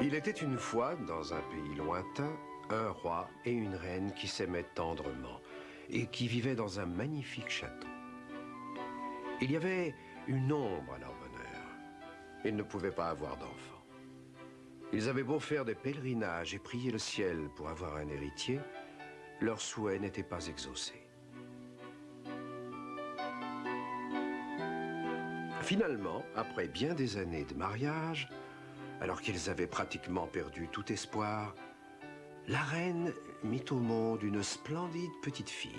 Il était une fois, dans un pays lointain, un roi et une reine qui s'aimaient tendrement et qui vivaient dans un magnifique château. Il y avait une ombre à leur bonheur. Ils ne pouvaient pas avoir d'enfants. Ils avaient beau faire des pèlerinages et prier le ciel pour avoir un héritier, leur souhait n'était pas exaucé. Finalement, après bien des années de mariage, alors qu'ils avaient pratiquement perdu tout espoir, la reine mit au monde une splendide petite fille.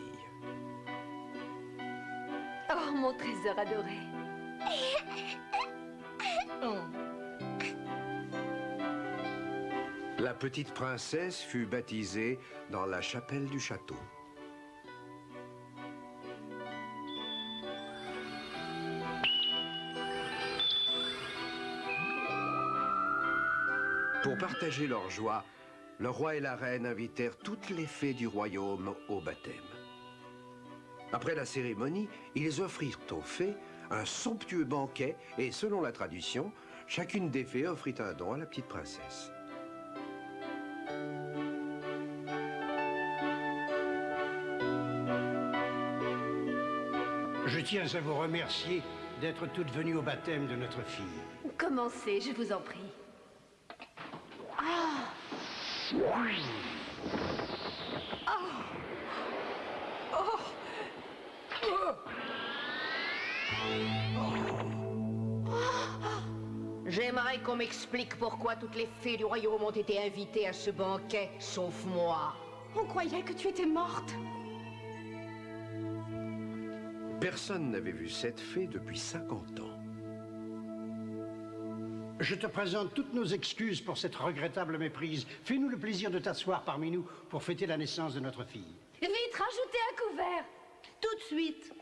Oh, mon trésor adoré. La petite princesse fut baptisée dans la chapelle du château. Pour partager leur joie, le roi et la reine invitèrent toutes les fées du royaume au baptême. Après la cérémonie, ils offrirent aux fées un somptueux banquet et, selon la tradition, chacune des fées offrit un don à la petite princesse. Je tiens à vous remercier d'être toutes venues au baptême de notre fille. Commencez, je vous en prie. Ah! J'aimerais qu'on m'explique pourquoi toutes les fées du royaume ont été invitées à ce banquet, sauf moi. On croyait que tu étais morte. Personne n'avait vu cette fée depuis 50 ans. Je te présente toutes nos excuses pour cette regrettable méprise. Fais-nous le plaisir de t'asseoir parmi nous pour fêter la naissance de notre fille. Vite, rajoutez un couvert. Tout de suite.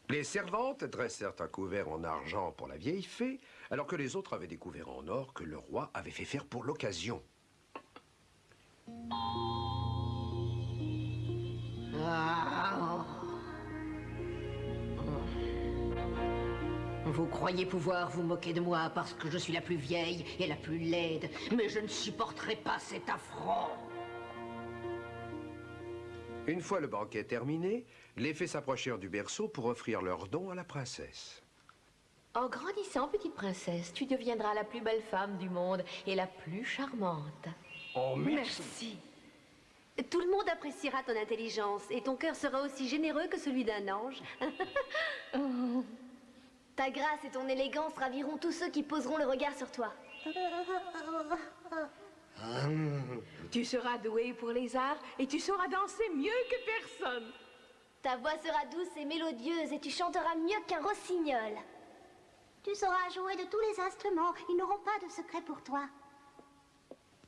Les servantes dressèrent un couvert en argent pour la vieille fée, alors que les autres avaient des couverts en or que le roi avait fait faire pour l'occasion. Vous croyez pouvoir vous moquer de moi parce que je suis la plus vieille et la plus laide, mais je ne supporterai pas cet affront. Une fois le banquet terminé, les fées s'approchèrent du berceau pour offrir leurs dons à la princesse. En grandissant, petite princesse, tu deviendras la plus belle femme du monde et la plus charmante. Oh, merci. Tout le monde appréciera ton intelligence et ton cœur sera aussi généreux que celui d'un ange. Ta grâce et ton élégance raviront tous ceux qui poseront le regard sur toi. Tu seras douée pour les arts et tu sauras danser mieux que personne. Ta voix sera douce et mélodieuse et tu chanteras mieux qu'un rossignol. Tu sauras jouer de tous les instruments. Ils n'auront pas de secret pour toi.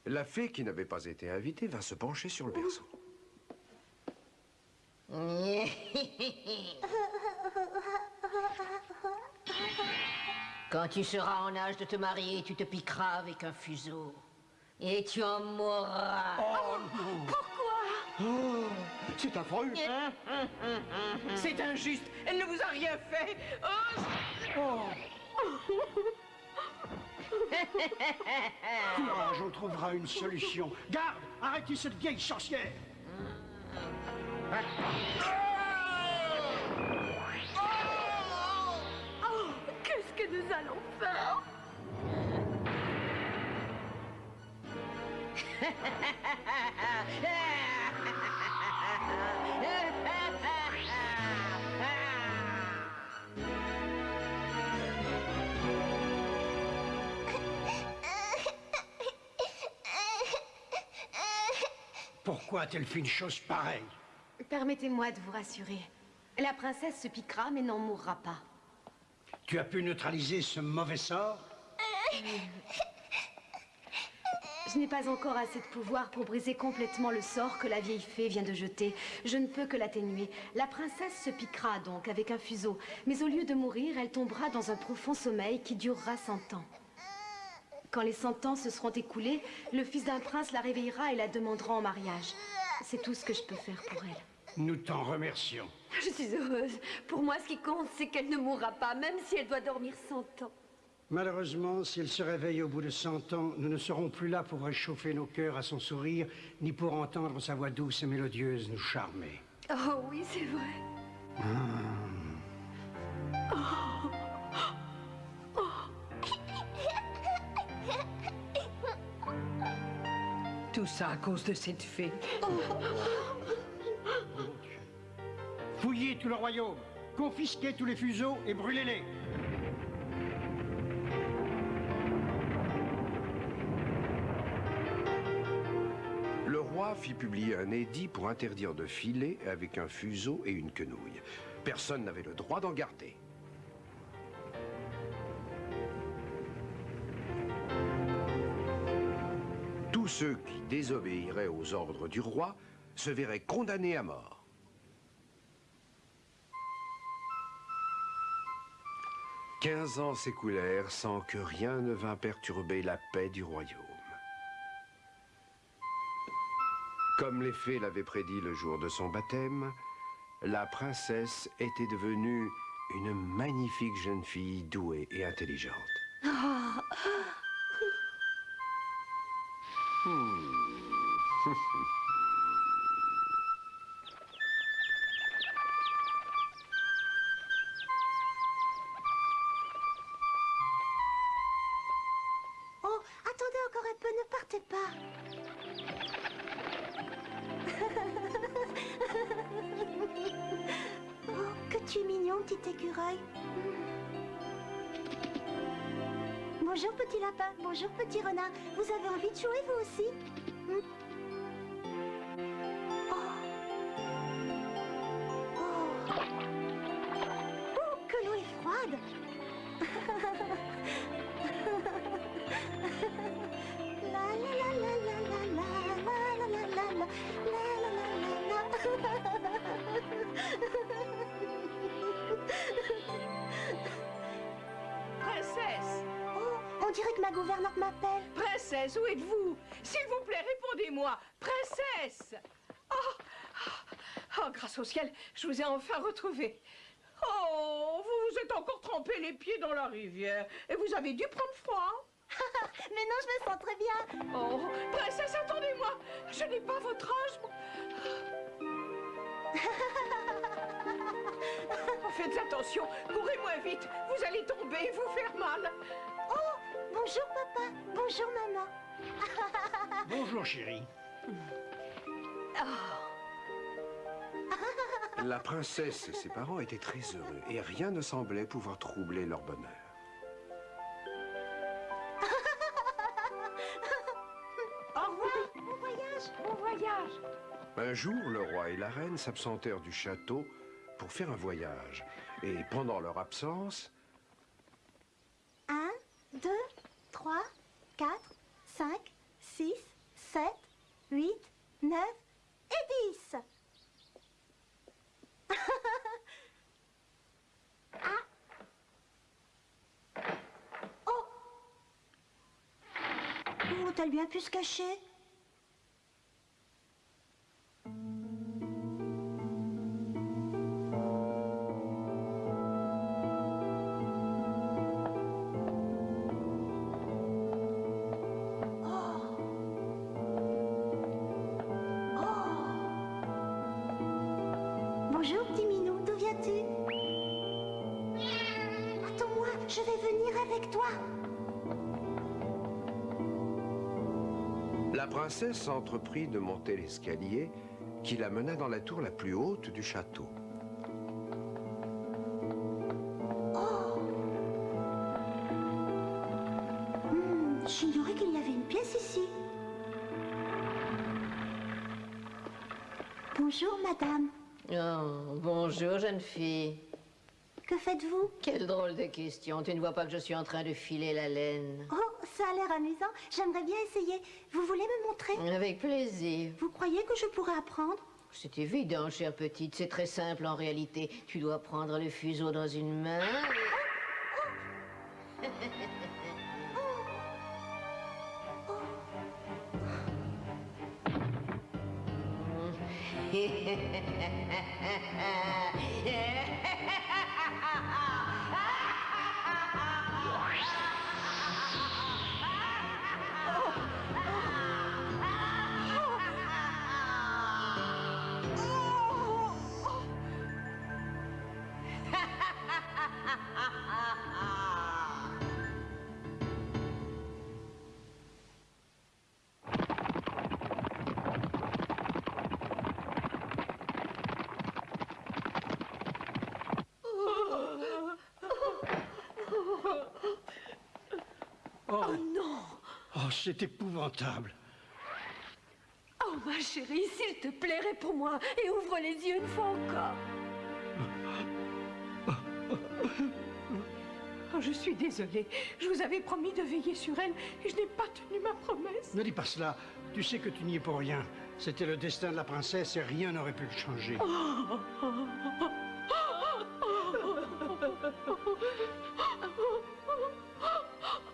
La fée qui n'avait pas été invitée vint se pencher sur le berceau. Quand tu seras en âge de te marier, tu te piqueras avec un fuseau. Et tu en mourras. Oh non. Pourquoi? Oh, c'est affreux. C'est injuste. Elle ne vous a rien fait. Courage, on trouvera une solution. Garde, arrêtez cette vieille sorcière. Oh, qu'est-ce que nous allons faire? Pourquoi a-t-elle fait une chose pareille? Permettez-moi de vous rassurer. La princesse se piquera mais n'en mourra pas. Tu as pu neutraliser ce mauvais sort? Je n'ai pas encore assez de pouvoir pour briser complètement le sort que la vieille fée vient de jeter. Je ne peux que l'atténuer. La princesse se piquera donc avec un fuseau. Mais au lieu de mourir, elle tombera dans un profond sommeil qui durera 100 ans. Quand les 100 ans se seront écoulés, le fils d'un prince la réveillera et la demandera en mariage. C'est tout ce que je peux faire pour elle. Nous t'en remercions. Je suis heureuse. Pour moi, ce qui compte, c'est qu'elle ne mourra pas, même si elle doit dormir 100 ans. Malheureusement, si elle se réveille au bout de 100 ans, nous ne serons plus là pour réchauffer nos cœurs à son sourire, ni pour entendre sa voix douce et mélodieuse nous charmer. Oh oui, c'est vrai. Tout ça à cause de cette fée. Fouillez tout le royaume, confisquez tous les fuseaux et brûlez-les. Le roi fit publier un édit pour interdire de filer avec un fuseau et une quenouille. Personne n'avait le droit d'en garder. Tous ceux qui désobéiraient aux ordres du roi se verraient condamnés à mort. « 15 ans s'écoulèrent sans que rien ne vint perturber la paix du royaume. Comme les fées l'avaient prédit le jour de son baptême, la princesse était devenue une magnifique jeune fille douée et intelligente. Oh, attendez encore un peu, ne partez pas. Oh, que tu es mignon, petit écureuil. Bonjour, petit lapin. Bonjour, petit renard. Vous avez envie de jouer, vous aussi? Oh, que l'eau est froide. La la la la la la la la la la la Princesse! Oh, on dirait que ma gouvernante m'appelle. Princesse, où êtes-vous? S'il vous plaît, répondez-moi! Princesse! Oh, grâce au ciel, je vous ai enfin retrouvé. Oh, vous vous êtes encore trempé les pieds dans la rivière et vous avez dû prendre froid. Mais non, je me sens très bien. Oh, princesse, attendez-moi! Je n'ai pas votre âge. Faites attention, courez moins vite, vous allez tomber et vous faire mal. Oh, bonjour papa, bonjour maman. Bonjour, chérie. La princesse et ses parents étaient très heureux et rien ne semblait pouvoir troubler leur bonheur. Au revoir, bon voyage. Bon voyage. Un jour, le roi et la reine s'absentèrent du château pour faire un voyage. Et pendant leur absence, 1, 2, 3, 4, 5, 6, 7, 8, 9 et 10. Ah. Oh. Oh, t'as bien pu se cacher. Bonjour, petit minou, d'où viens-tu? Attends-moi, je vais venir avec toi. la princesse entreprit de monter l'escalier qui la mena dans la tour la plus haute du château. J'ignorais qu'il y avait une pièce ici. Bonjour, madame. Oh, bonjour, jeune fille. Que faites-vous? Quelle drôle de question. Tu ne vois pas que je suis en train de filer la laine? Oh, ça a l'air amusant. J'aimerais bien essayer. Vous voulez me montrer? Avec plaisir. Vous croyez que je pourrais apprendre? C'est évident, chère petite. C'est très simple en réalité. Tu dois prendre le fuseau dans une main. Oh, Oh non! oh, c'est épouvantable. Oh ma chérie, s'il te plaît, réponds-moi et ouvre les yeux une fois encore. Oh, je suis désolée. Je vous avais promis de veiller sur elle et je n'ai pas tenu ma promesse. Ne dis pas cela. Tu sais que tu n'y es pour rien. C'était le destin de la princesse et rien n'aurait pu le changer.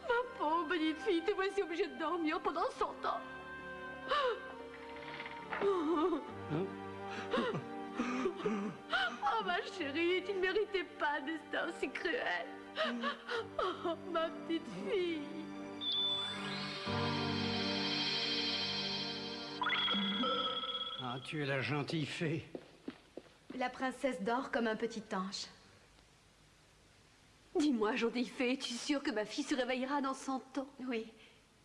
Ma pauvre petite fille, te voici obligée de dormir pendant 100 ans. Oh ma chérie, tu ne méritais pas un destin aussi cruel. Oh, ma petite fille. Ah, tu es la gentille fée. La princesse dort comme un petit ange. Dis-moi, gentille fée, es-tu sûre que ma fille se réveillera dans 100 ans? Oui,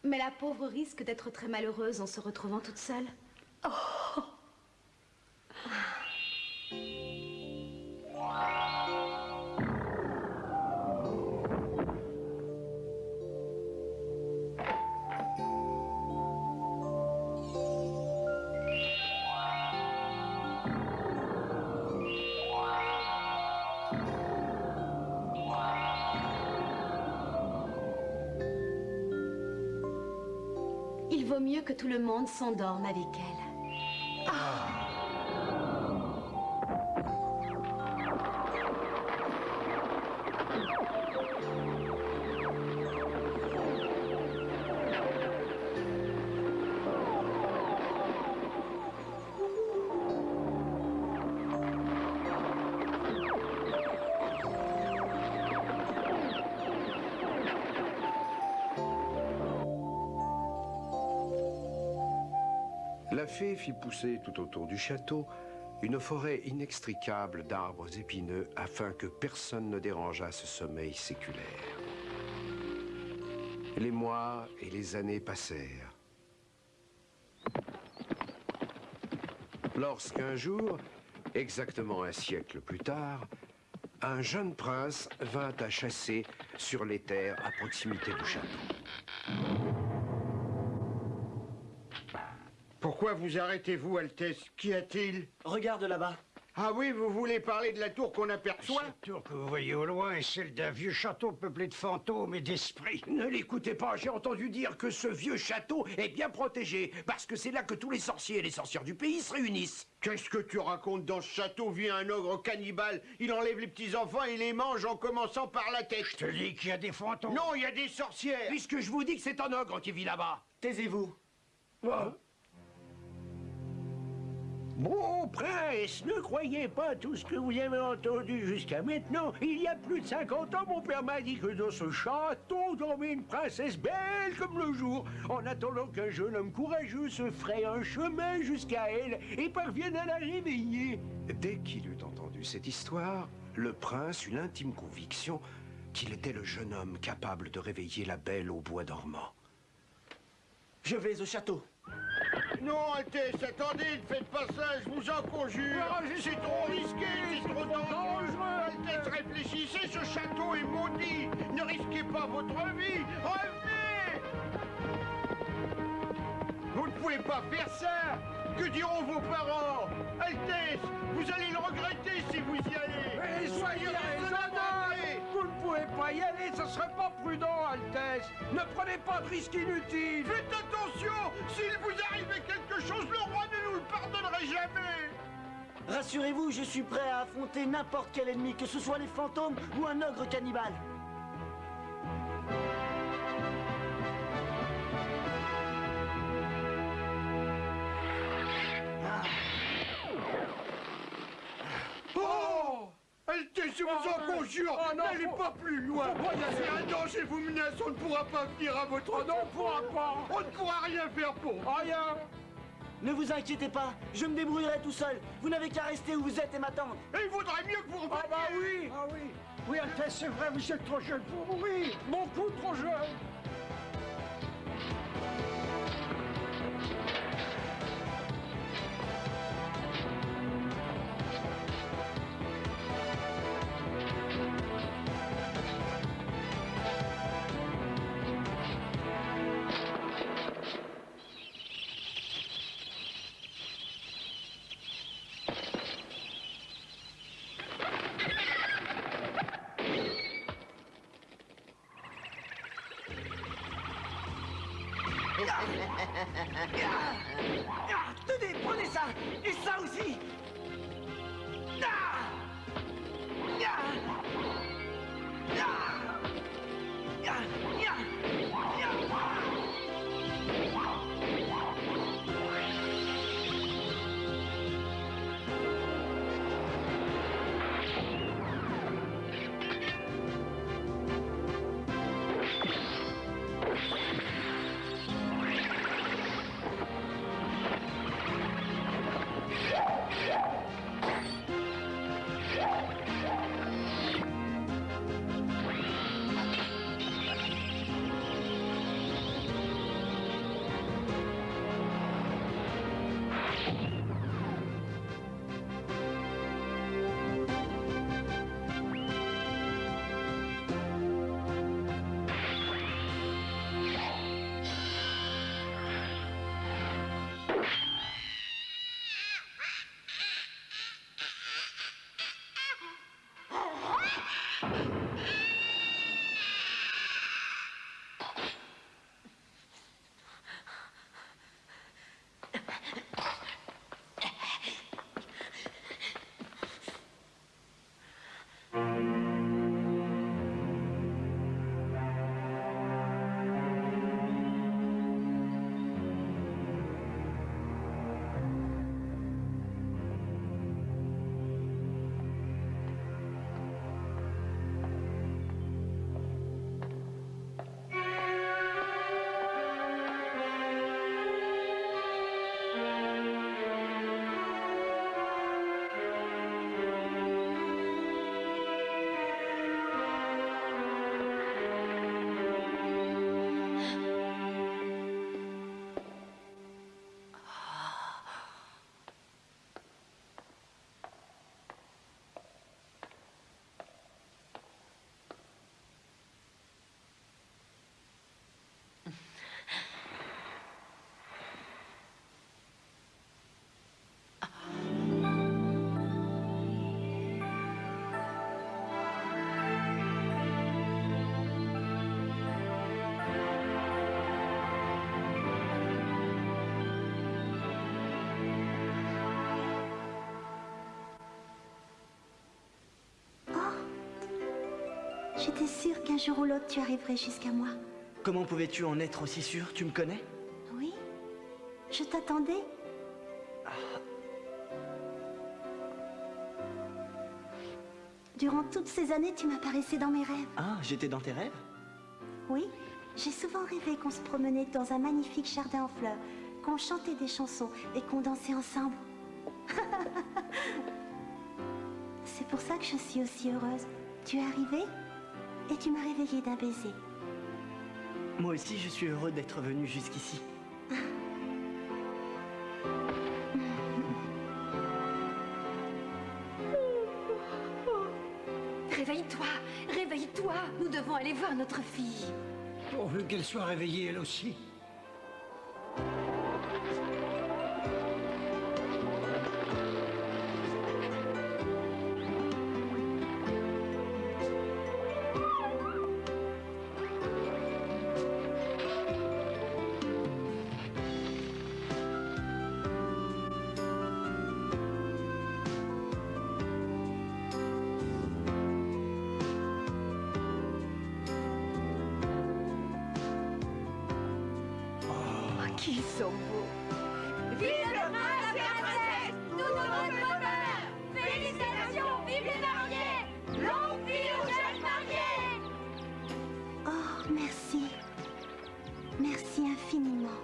mais la pauvre risque d'être très malheureuse en se retrouvant toute seule. Il vaut mieux que tout le monde s'endorme avec elle. La fée fit pousser tout autour du château une forêt inextricable d'arbres épineux afin que personne ne dérangeât ce sommeil séculaire. Les mois et les années passèrent. Lorsqu'un jour, exactement un siècle plus tard, un jeune prince vint à chasser sur les terres à proximité du château. Pourquoi vous arrêtez-vous, Altesse? Qu'y a-t-il? Regarde là-bas. Ah oui, vous voulez parler de la tour qu'on aperçoit? Cette tour que vous voyez au loin est celle d'un vieux château peuplé de fantômes et d'esprits. Ne l'écoutez pas, j'ai entendu dire que ce vieux château est bien protégé, parce que c'est là que tous les sorciers et les sorcières du pays se réunissent. Qu'est-ce que tu racontes? Dans ce château vit un ogre cannibale. Il enlève les petits-enfants et les mange en commençant par la tête. Je te dis qu'il y a des fantômes. Non, il y a des sorcières. Puisque je vous dis que c'est un ogre qui vit là-bas. Taisez-vous. Bon, prince, ne croyez pas tout ce que vous avez entendu jusqu'à maintenant. Il y a plus de 50 ans, mon père m'a dit que dans ce château dormait une princesse belle comme le jour, en attendant qu'un jeune homme courageux se fraye un chemin jusqu'à elle et parvienne à la réveiller. Dès qu'il eut entendu cette histoire, le prince eut l'intime conviction qu'il était le jeune homme capable de réveiller la belle au bois dormant. Je vais au château. Non, Altesse, attendez, ne faites pas ça, je vous en conjure. C'est trop risqué, c'est trop dangereux. Altesse, réfléchissez, ce château est maudit. Ne risquez pas votre vie. Revenez! Vous ne pouvez pas faire ça. Que diront vos parents? Altesse, vous allez le regretter si vous y allez. Mais soyez raisonnable! Vous ne pouvez pas y aller, ce serait pas prudent, Altesse. Ne prenez pas de risques inutiles. Faites attention, s'il vous arrivait quelque chose, le roi ne nous le pardonnerait jamais. Rassurez-vous, je suis prêt à affronter n'importe quel ennemi, que ce soit les fantômes ou un ogre cannibale. Oh! Altesse, je vous en conjure, n'allez pas plus loin. C'est un danger vous menace, on ne pourra pas venir à votre... Oh non, on pourra pas. On ne pourra rien faire pour vous. Rien. Ne vous inquiétez pas, je me débrouillerai tout seul. Vous n'avez qu'à rester où vous êtes et m'attendre. Et il vaudrait mieux que vous reveniez. Ah bah oui. Ah oui. Oui, Altesse, c'est vrai, vous êtes trop jeune pour mourir. Beaucoup trop jeune. Tenez, prenez ça. Et ça aussi. J'étais sûre qu'un jour ou l'autre tu arriverais jusqu'à moi. Comment pouvais-tu en être aussi sûr? Tu me connais? Oui, je t'attendais. Durant toutes ces années, tu m'apparaissais dans mes rêves. Ah, j'étais dans tes rêves? Oui, j'ai souvent rêvé qu'on se promenait dans un magnifique jardin en fleurs, qu'on chantait des chansons et qu'on dansait ensemble. C'est pour ça que je suis aussi heureuse. Tu es arrivé et tu m'as réveillée d'un baiser. Moi aussi, je suis heureux d'être venu jusqu'ici. Réveille-toi, réveille-toi. Nous devons aller voir notre fille. Pourvu qu'elle soit réveillée elle aussi. Qu'ils sont beaux. Vive le prince et la princesse! Nous donnons le bonheur! Félicitations! Vive les mariés! Longue vie aux jeunes mariés! Oh, merci. Merci infiniment.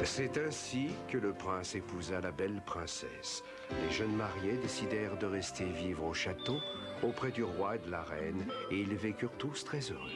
C'est ainsi que le prince épousa la belle princesse. Les jeunes mariés décidèrent de rester vivre au château auprès du roi et de la reine, et ils vécurent tous très heureux.